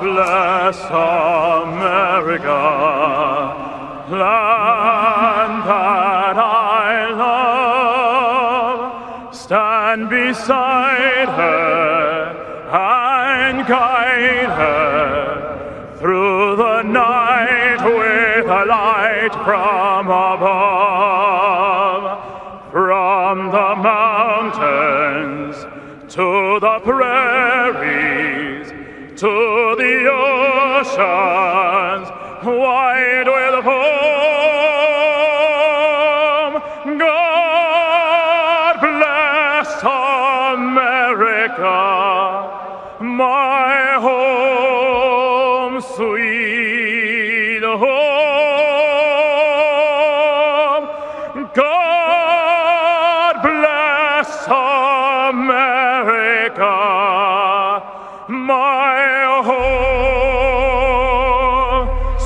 bless America, land that I love. Stand beside her and guide her through the night with a light from above. From the mountains to the prairies, to the oceans, wide with foam. God bless America, my home, sweet home. God bless America, my home,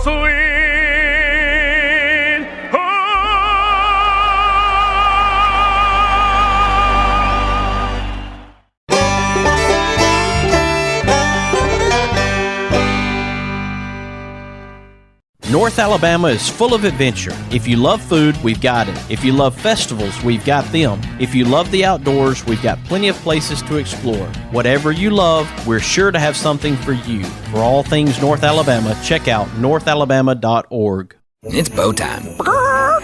sweet North Alabama is full of adventure. If you love food, we've got it. If you love festivals, we've got them. If you love the outdoors, we've got plenty of places to explore. Whatever you love, we're sure to have something for you. For all things North Alabama, check out northalabama.org. It's bow time.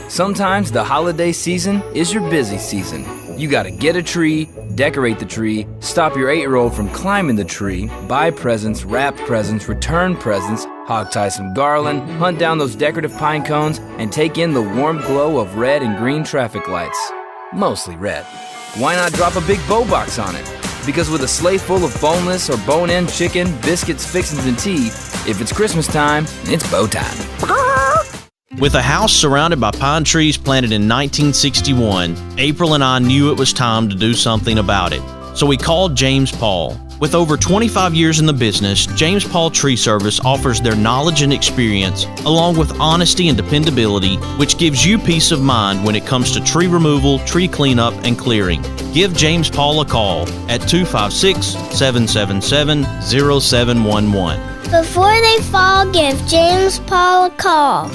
Sometimes the holiday season is your busy season. You gotta get a tree, decorate the tree, stop your 8-year-old from climbing the tree, buy presents, wrap presents, return presents, hog tie some garland, hunt down those decorative pine cones, and take in the warm glow of red and green traffic lights. Mostly red. Why not drop a big bow box on it? Because with a sleigh full of boneless or bone-in chicken, biscuits, fixins, and tea, if it's Christmas time, it's bow time. With a house surrounded by pine trees planted in 1961, April and I knew it was time to do something about it. So we called James Paul. With over 25 years in the business, James Paul Tree Service offers their knowledge and experience, along with honesty and dependability, which gives you peace of mind when it comes to tree removal, tree cleanup, and clearing. Give James Paul a call at 256-777-0711. Before they fall, give James Paul a call.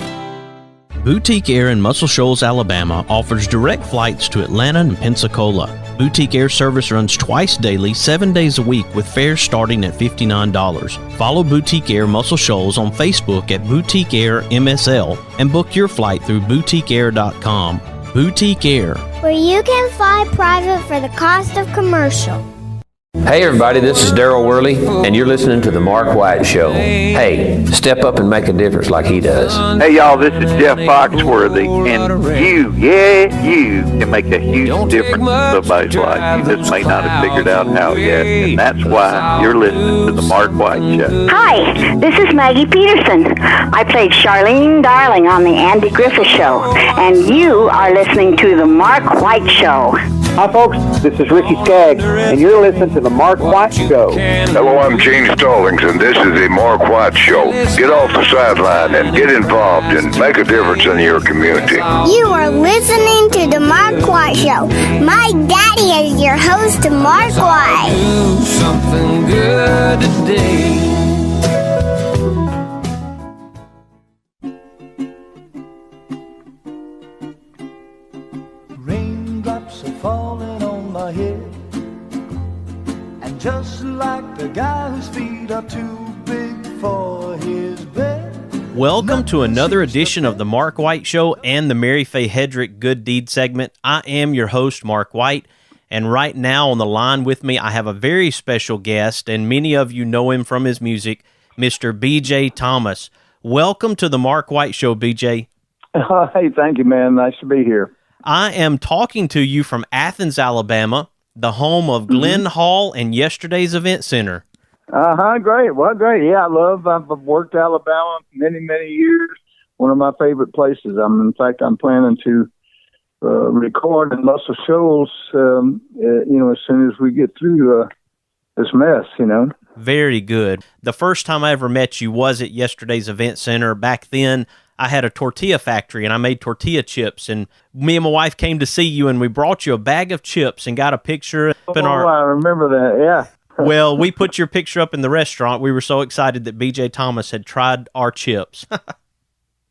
Boutique Air in Muscle Shoals, Alabama offers direct flights to Atlanta and Pensacola. Boutique Air service runs twice daily, 7 days a week with fares starting at $59. Follow Boutique Air Muscle Shoals on Facebook at Boutique Air MSL and book your flight through boutiqueair.com. Boutique Air, where you can fly private for the cost of commercial. Hey everybody, this is Daryl Worley, and you're listening to The Mark White Show. Hey, step up and make a difference like he does. Hey y'all, this is Jeff Foxworthy, and you can make a huge difference in somebody's life. You just may not have figured out how yet, and that's why you're listening to The Mark White Show. Hi, this is Maggie Peterson. I played Charlene Darling on The Andy Griffith Show, and you are listening to The Mark White Show. Hi folks, this is Ricky Skaggs, and you're listening to The Mark White Show. Hello, I'm Gene Stallings, and this is The Mark White Show. Get off the sideline and get involved and make a difference in your community. You are listening to The Mark White Show. My daddy is your host, Mark White. Do something good today. Falling on my head, and just like the guy whose feet are too big for his bed. Welcome to another edition of the Mark White Show and the Mary Faye Hedrick Good Deed segment. I am your host, Mark White, and right now on the line with me, I have a very special guest, and many of you know him from his music, Mr. B.J. Thomas. Welcome to the Mark White Show, B.J. Hey, thank you, man. Nice to be here. I am talking to you from Athens, Alabama, the home of Glenn Hall and yesterday's event center. Great. Well, great. Yeah, I've worked Alabama many, many years. One of my favorite places. I'm planning to record in Muscle Shoals, as soon as we get through this mess, Very good. The first time I ever met you was at yesterday's event center. Back then, I had a tortilla factory, and I made tortilla chips, and me and my wife came to see you, and we brought you a bag of chips and got a picture. I remember that, yeah. Well, we put your picture up in the restaurant. We were so excited that B.J. Thomas had tried our chips.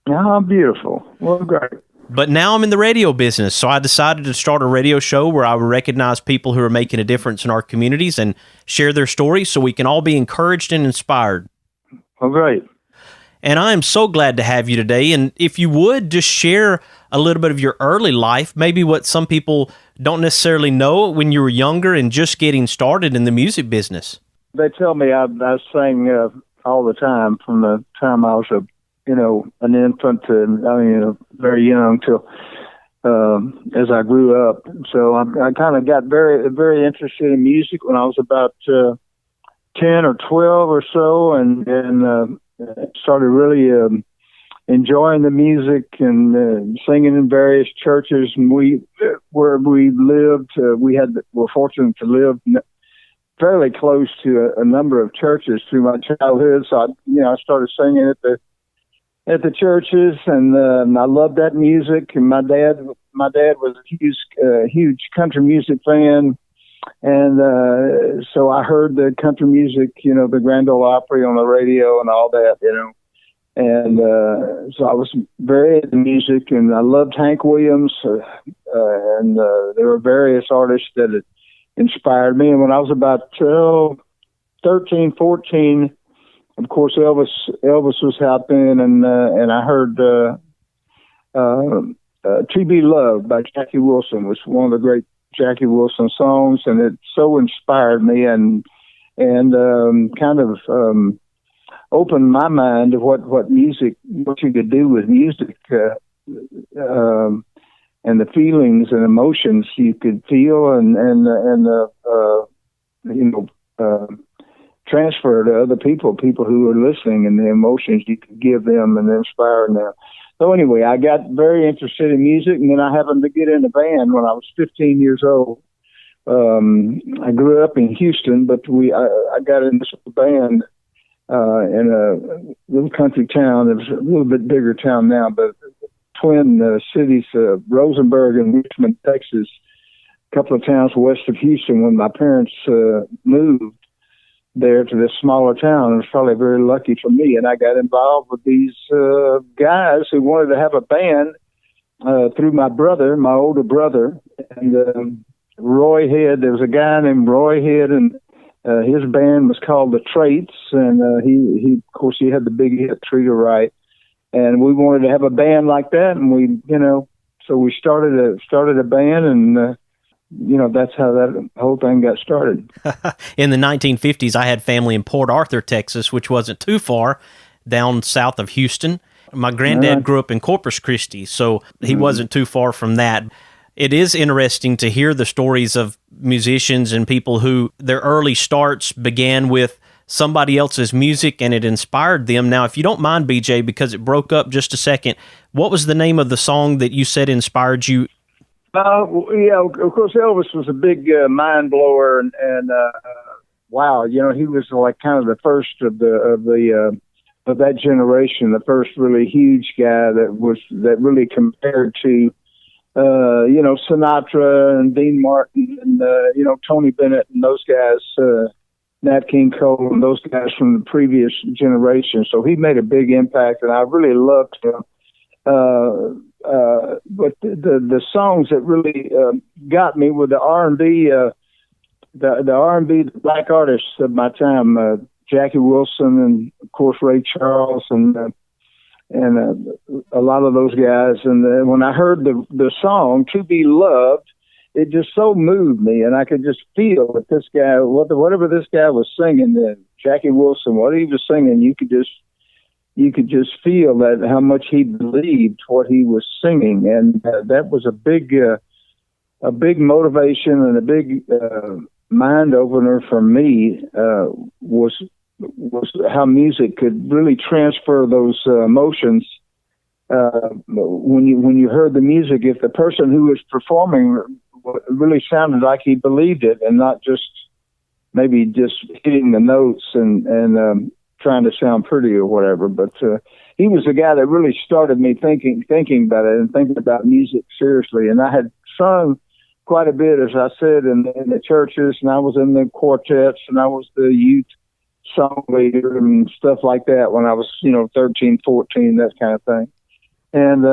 Oh, beautiful. Well, great. But now I'm in the radio business, so I decided to start a radio show where I would recognize people who are making a difference in our communities and share their stories so we can all be encouraged and inspired. Oh, great. And I am so glad to have you today. And if you would, just share a little bit of your early life, maybe what some people don't necessarily know when you were younger and just getting started in the music business. They tell me I sang all the time from the time I was an infant to, very young till as I grew up. So I kind of got very, very interested in music when I was about 10 or 12 or so, and started really enjoying the music and singing in various churches. And where we lived, were fortunate to live fairly close to a number of churches through my childhood. So I started singing at the churches, and I loved that music. And my dad was a huge country music fan, and so I heard the country music, the Grand Ole Opry on the radio and all that, and so I was very into music, and I loved Hank Williams, and there were various artists that inspired me. And when I was about 13, 14, of course, Elvis was happening, and I heard "To Be Loved" by Jackie Wilson was one of the great Jackie Wilson songs, and it so inspired me and kind of opened my mind to what you could do with music, and the feelings and emotions you could feel transfer to other people who were listening, and the emotions you could give them and inspire them. So anyway, I got very interested in music, and then I happened to get in a band when I was 15 years old. I grew up in Houston, but I got in this band in a little country town. It was a little bit bigger town now, but twin cities, Rosenberg and Richmond, Texas, a couple of towns west of Houston. When my parents moved there to this smaller town, it was probably very lucky for me, and I got involved with these guys who wanted to have a band through my older brother, and Roy Head. There was a guy named Roy Head, and his band was called the Traits, and he of course he had the big hit "Treat Her Right," and we wanted to have a band like that, and so we started a band, and that's how that whole thing got started. In the 1950s, I had family in Port Arthur, Texas, which wasn't too far down south of Houston. My granddad grew up in Corpus Christi, so he wasn't too far from that. It is interesting to hear the stories of musicians and people who their early starts began with somebody else's music and it inspired them. Now, if you don't mind, BJ, because it broke up just a second, what was the name of the song that you said inspired you? Of course, Elvis was a big mind blower, and wow, he was like kind of the first of that generation, the first really huge guy that really compared to Sinatra and Dean Martin and Tony Bennett and those guys, Nat King Cole and those guys from the previous generation. So he made a big impact, and I really loved him. But the songs that really got me were the R&B, the R&B black artists of my time, Jackie Wilson and of course Ray Charles and a lot of those guys. And when I heard the song "To Be Loved," it just so moved me, and I could just feel that this guy, whatever this guy was singing, Jackie Wilson, what he was singing, you could just feel that how much he believed what he was singing, and that was a big motivation and a big mind opener for me. Was how music could really transfer those emotions. When you heard the music, if the person who was performing really sounded like he believed it, and not just maybe just hitting the notes and trying to sound pretty or whatever, but he was the guy that really started me thinking about it and thinking about music seriously. And I had sung quite a bit, as I said, in the churches, and I was in the quartets, and I was the youth song leader and stuff like that when I was, 13, 14, that kind of thing. And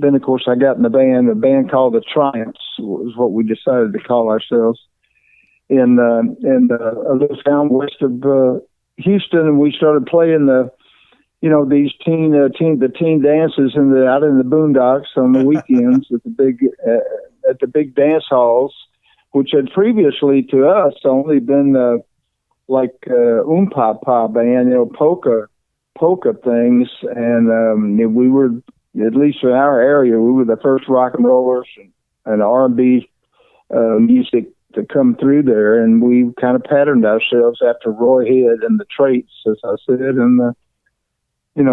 then, of course, I got in a band called the Triumphs was what we decided to call ourselves, in a little town west of Houston, and we started playing these teen dances out in the boondocks on the weekends at the big dance halls, which had previously to us only been pa band, polka things, and we were, at least in our area, we were the first rock and rollers and R&B music to come through there, and we kind of patterned ourselves after Roy Head and the Traits, as I said, and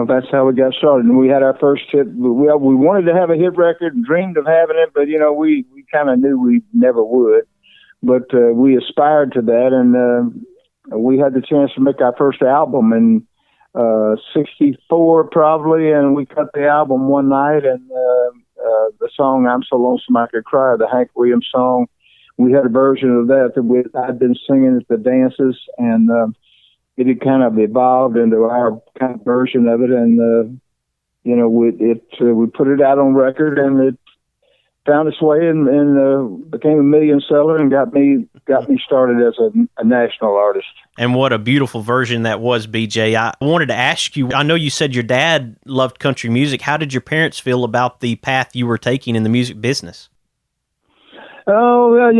that's how we got started. And we had our first hit. We wanted to have a hit record and dreamed of having it, but we kind of knew we never would. But we aspired to that, and we had the chance to make our first album in 64 probably, and we cut the album one night, and the song "I'm So Lonesome I Could Cry," the Hank Williams song, we had a version of that I'd been singing at the dances, and it had kind of evolved into our kind of version of it, and we put it out on record, and it found its way and became a million seller and got me started as a national artist. And what a beautiful version that was, BJ. I wanted to ask you, I know you said your dad loved country music. How did your parents feel about the path you were taking in the music business? Oh, well,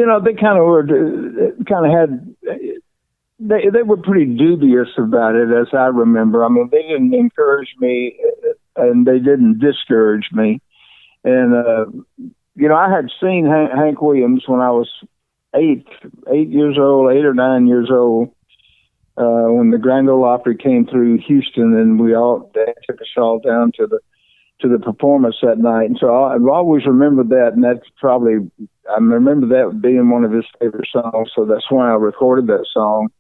they they were pretty dubious about it, as I remember. I mean, they didn't encourage me, and they didn't discourage me. And I had seen Hank Williams when I was 8 or 9 years old, when the Grand Ole Opry came through Houston, and they took us all down to the performance that night. And so I've always remembered that, and I remember that being one of his favorite songs, so that's why I recorded that song.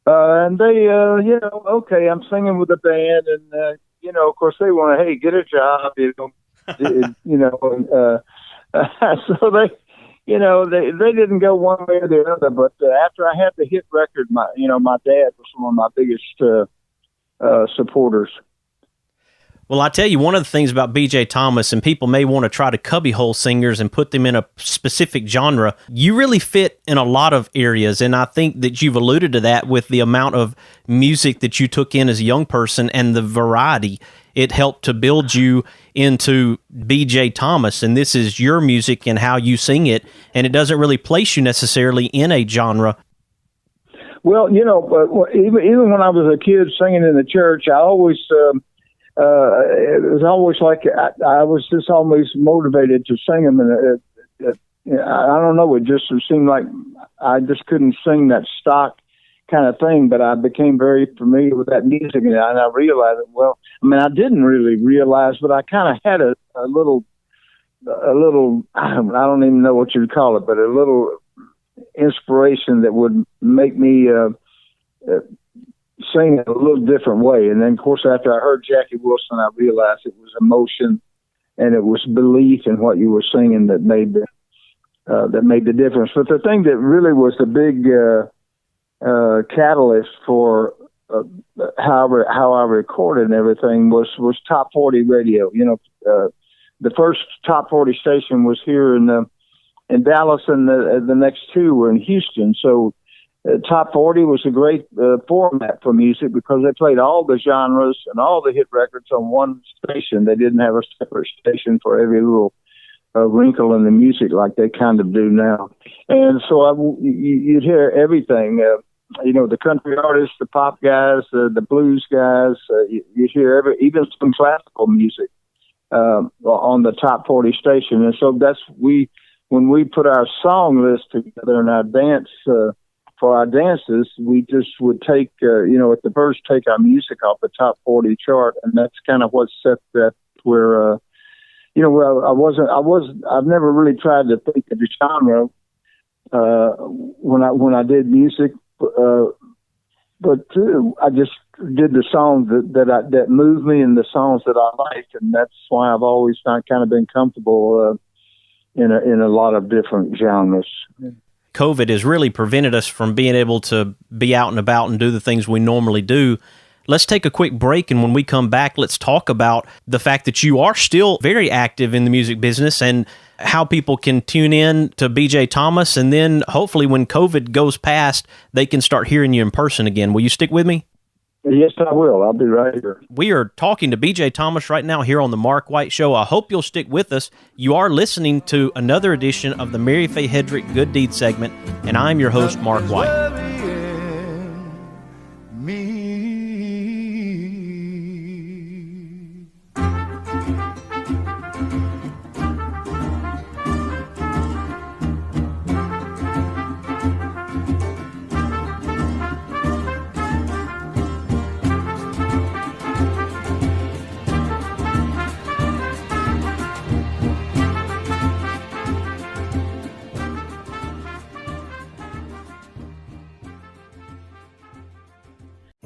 And they, okay, I'm singing with the band, and, of course they want to, hey, get a job, so they didn't go one way or the other, but after I had the hit record, my dad was one of my biggest supporters. Well, I tell you, one of the things about B.J. Thomas, and people may want to try to cubbyhole singers and put them in a specific genre, you really fit in a lot of areas, and I think that you've alluded to that with the amount of music that you took in as a young person and the variety. It helped to build you into B.J. Thomas, and this is your music and how you sing it, and it doesn't really place you necessarily in a genre. Well, even when I was a kid singing in the church, I always... it was always like I was just always motivated to sing them, and I don't know, it just seemed like I just couldn't sing that stock kind of thing, but I became very familiar with that music, and I realized it. Well, I mean, I didn't really realize, but I kind of had a little, I don't even know what you'd call it, but a little inspiration that would make me sing it a little different way. And then, of course, after I heard Jackie Wilson, I realized it was emotion and it was belief in what you were singing that made the difference. But the thing that really was the big catalyst for how I recorded and everything was Top 40 radio. The first Top 40 station was here in Dallas, and the next two were in Houston. So Top 40 was a great format for music because they played all the genres and all the hit records on one station. They didn't have a separate station for every little wrinkle in the music like they kind of do now. And so you'd hear everything, the country artists, the pop guys, the blues guys. You'd hear even some classical music on the Top 40 station. And so when we put our song list together in our dance for our dances, we just would take, at the first, take our music off the Top 40 chart, and that's kind of what set that where, I've never really tried to think of the genre when I did music, but I just did the songs that moved me and the songs that I liked, and that's why I've always kind of been comfortable in a lot of different genres. COVID has really prevented us from being able to be out and about and do the things we normally do. Let's take a quick break, and when we come back, let's talk about the fact that you are still very active in the music business and how people can tune in to BJ Thomas, and then hopefully when COVID goes past, they can start hearing you in person again. Will you stick with me? Yes, I will. I'll be right here. We are talking to BJ Thomas right now here on the Mark White Show. I hope you'll stick with us. You are listening to another edition of the Mary Faye Hedrick Good Deed segment, and I'm your host, Mark White.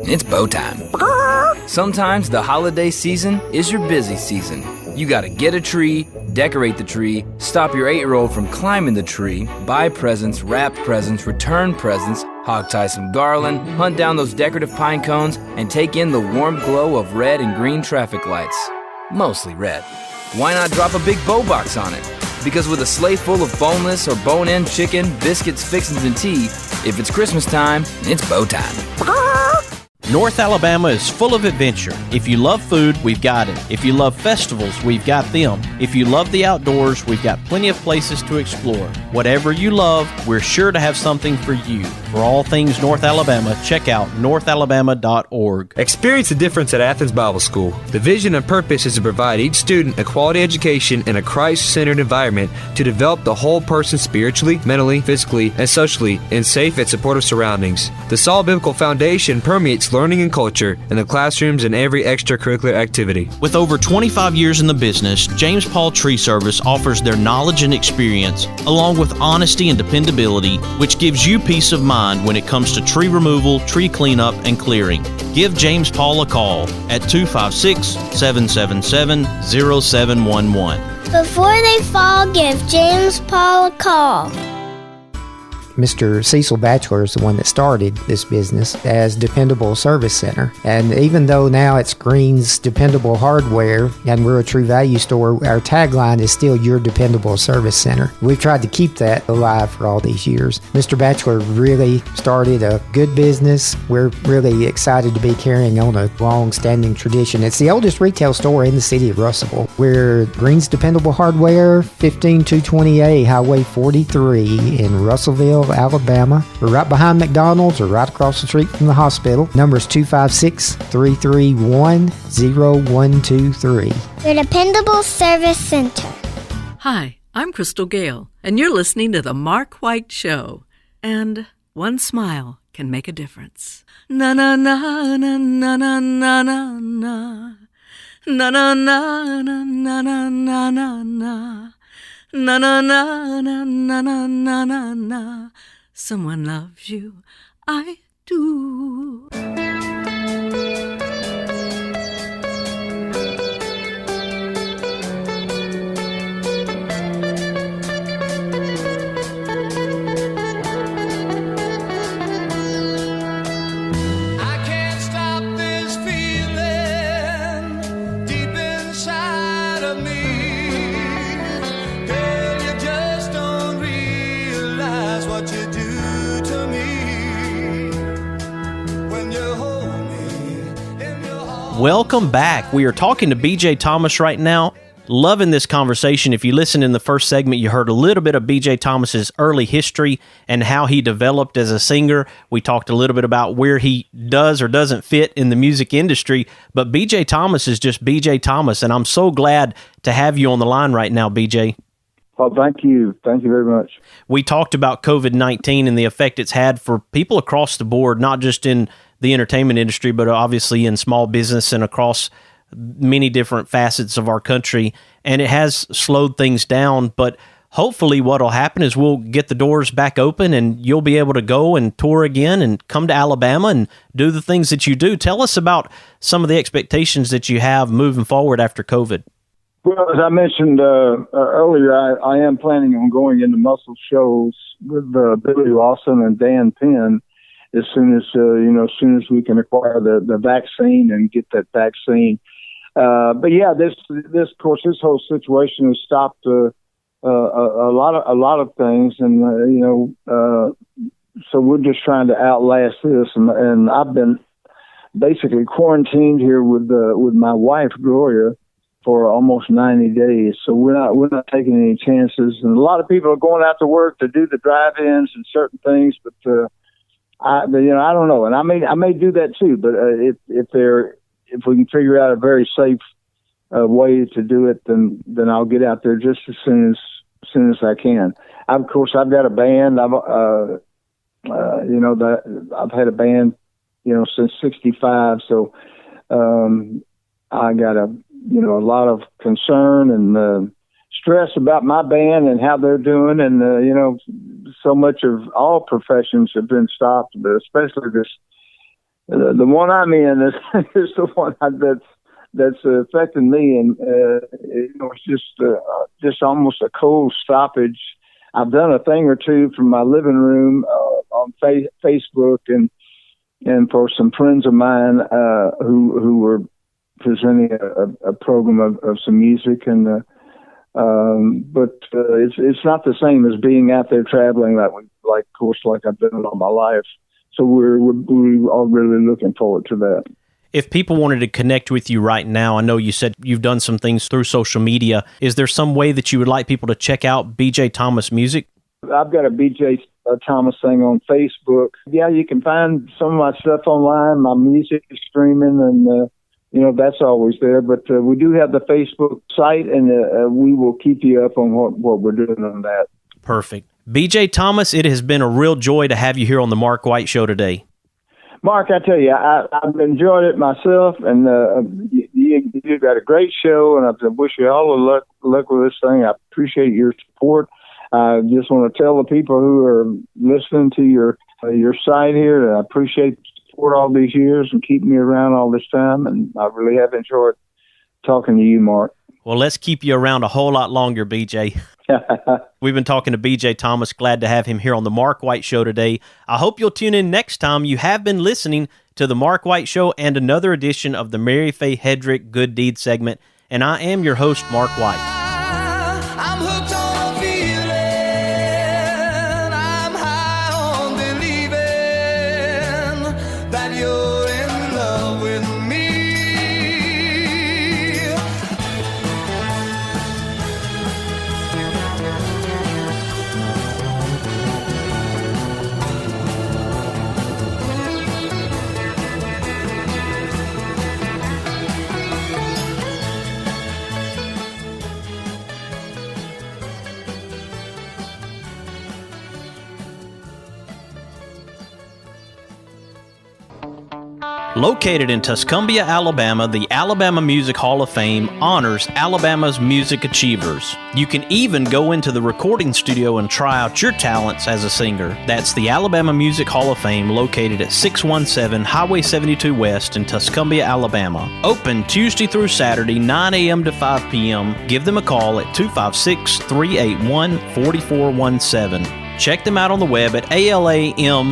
It's bow time. Sometimes the holiday season is your busy season. You gotta get a tree, decorate the tree, stop your 8-year-old from climbing the tree, buy presents, wrap presents, return presents, hog-tie some garland, hunt down those decorative pine cones, and take in the warm glow of red and green traffic lights. Mostly red. Why not drop a big bow box on it? Because with a sleigh full of boneless or bone-in chicken, biscuits, fixins, and tea, if it's Christmas time, it's bow time. North Alabama is full of adventure. If you love food, we've got it. If you love festivals, we've got them. If you love the outdoors, we've got plenty of places to explore. Whatever you love, we're sure to have something for you. For all things North Alabama, check out northalabama.org. Experience the difference at Athens Bible School. The vision and purpose is to provide each student a quality education in a Christ-centered environment to develop the whole person spiritually, mentally, physically, and socially in safe and supportive surroundings. The solid biblical foundation permeates learning and culture in the classrooms and every extracurricular activity. With over 25 years in the business, James Paul Tree Service offers their knowledge and experience, along with honesty and dependability, which gives you peace of mind when it comes to tree removal, tree cleanup, and clearing. Give James Paul a call at 256-777-0711. Before they fall, give James Paul a call. Mr. Cecil Batchelor is the one that started this business as Dependable Service Center. And even though now it's Green's Dependable Hardware and we're a True Value store, our tagline is still Your Dependable Service Center. We've tried to keep that alive for all these years. Mr. Batchelor really started a good business. We're really excited to be carrying on a long-standing tradition. It's the oldest retail store in the city of Russellville. We're Green's Dependable Hardware, 15220A Highway 43 in Russellville, Alabama. We're right behind McDonald's or right across the street from the hospital. Number is 256-331-0123. Your Dependable Service Center. Hi, I'm Crystal Gale, and you're listening to The Mark White Show. And one smile can make a difference. Na na na na na na na na na. Na na na na na na na na na. Na na na na na na na na na. Someone loves you, I do. Welcome back. We are talking to BJ Thomas right now. Loving this conversation. If you listen in the first segment, you heard a little bit of BJ Thomas's early history and how he developed as a singer. We talked a little bit about where he does or doesn't fit in the music industry, but BJ Thomas is just BJ Thomas, and I'm so glad to have you on the line right now, BJ. Well, thank you. Thank you very much. We talked about COVID-19 and the effect it's had for people across the board, not just in the entertainment industry, but obviously in small business and across many different facets of our country. And it has slowed things down, but hopefully what will happen is we'll get the doors back open and you'll be able to go and tour again and come to Alabama and do the things that you do. Tell us about some of the expectations that you have moving forward after COVID. Well, as I mentioned earlier, I am planning on going into muscle shoals with Billy Lawson and Dan Penn as soon as we can acquire the vaccine and get that vaccine. But yeah, this whole situation has stopped a lot of things, and so we're just trying to outlast this. And I've been basically quarantined here with my wife Gloria for almost 90 days. So we're not taking any chances. And a lot of people are going out to work to do the drive-ins and certain things, but I don't know. And I may do that too. But if we can figure out a very safe way to do it, then I'll get out there just as soon as I can. Of course, I've got a band. I've had a band, since '65. So I got a lot of concern and stress about my band and how they're doing. And so much of all professions have been stopped, but especially this. The one I'm in is the one that's affecting me, and it's just almost a cold stoppage. I've done a thing or two from my living room on Facebook and for some friends of mine who were presenting a program of some music, and but it's not the same as being out there traveling like I've done all my life. So we're all really looking forward to that. If people wanted to connect with you right now, I know you said you've done some things through social media. Is there some way that you would like people to check out B.J. Thomas music? I've got a B.J. Thomas thing on Facebook. Yeah, you can find some of my stuff online. My music is streaming, and that's always there. But we do have the Facebook site, and we will keep you up on what we're doing on that. Perfect. B.J. Thomas, it has been a real joy to have you here on the Mark White Show today. Mark, I tell you, I've enjoyed it myself, and you've got a great show, and I wish you all the luck with this thing. I appreciate your support. I just want to tell the people who are listening to your site here that I appreciate the support all these years and keeping me around all this time, and I really have enjoyed talking to you, Mark. Well, let's keep you around a whole lot longer, BJ. We've been talking to B.J. Thomas. Glad to have him here on the Mark White Show today. I hope you'll tune in next time. You have been listening to the Mark White Show and another edition of the Mary Faye Hedrick Good Deed segment, and I am your host, Mark White. I'm hooked on feeling, I'm high on believing that you're in love with me. Located in Tuscumbia, Alabama, the Alabama Music Hall of Fame honors Alabama's music achievers. You can even go into the recording studio and try out your talents as a singer. That's the Alabama Music Hall of Fame, located at 617 Highway 72 West in Tuscumbia, Alabama. Open Tuesday through Saturday, 9 a.m. to 5 p.m. Give them a call at 256-381-4417. Check them out on the web at alamhof.org.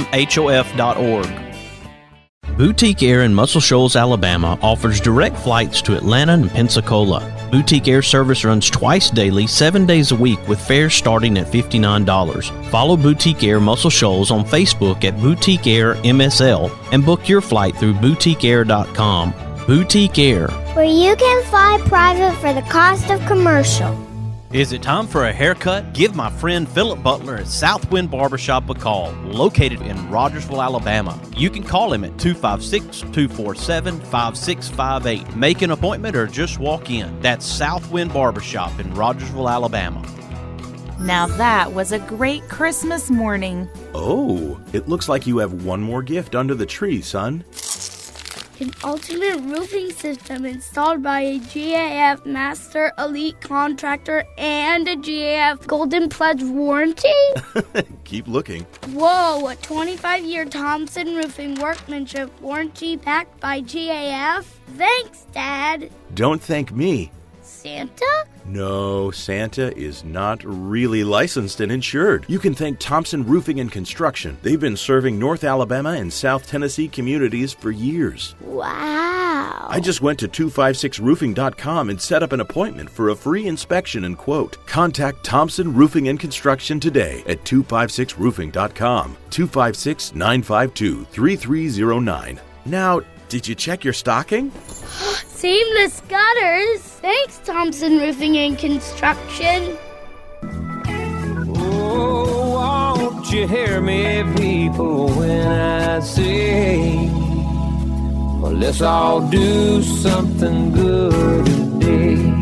Boutique Air in Muscle Shoals, Alabama offers direct flights to Atlanta and Pensacola. Boutique Air service runs twice daily, 7 days a week, with fares starting at $59. Follow Boutique Air Muscle Shoals on Facebook at Boutique Air MSL and book your flight through boutiqueair.com. Boutique Air, where you can fly private for the cost of commercial. Is it time for a haircut? Give my friend Philip Butler at Southwind Barbershop a call, located in Rogersville, Alabama. You can call him at 256-247-5658. Make an appointment or just walk in. That's Southwind Barbershop in Rogersville, Alabama. Now that was a great Christmas morning. Oh, it looks like you have one more gift under the tree, son. An ultimate roofing system installed by a GAF Master Elite Contractor and a GAF Golden Pledge warranty? Keep looking. Whoa, a 25-year Thompson Roofing Workmanship warranty backed by GAF? Thanks, Dad. Don't thank me. Santa? No, Santa is not really licensed and insured. You can thank Thompson Roofing and Construction. They've been serving North Alabama and South Tennessee communities for years. Wow. I just went to 256roofing.com and set up an appointment for a free inspection and quote. Contact Thompson Roofing and Construction today at 256roofing.com, 256-952-3309. Now, did you check your stocking? Seamless gutters. Thanks, Thompson Roofing and Construction. Oh, won't you hear me, people, when I say, well, let's all do something good today.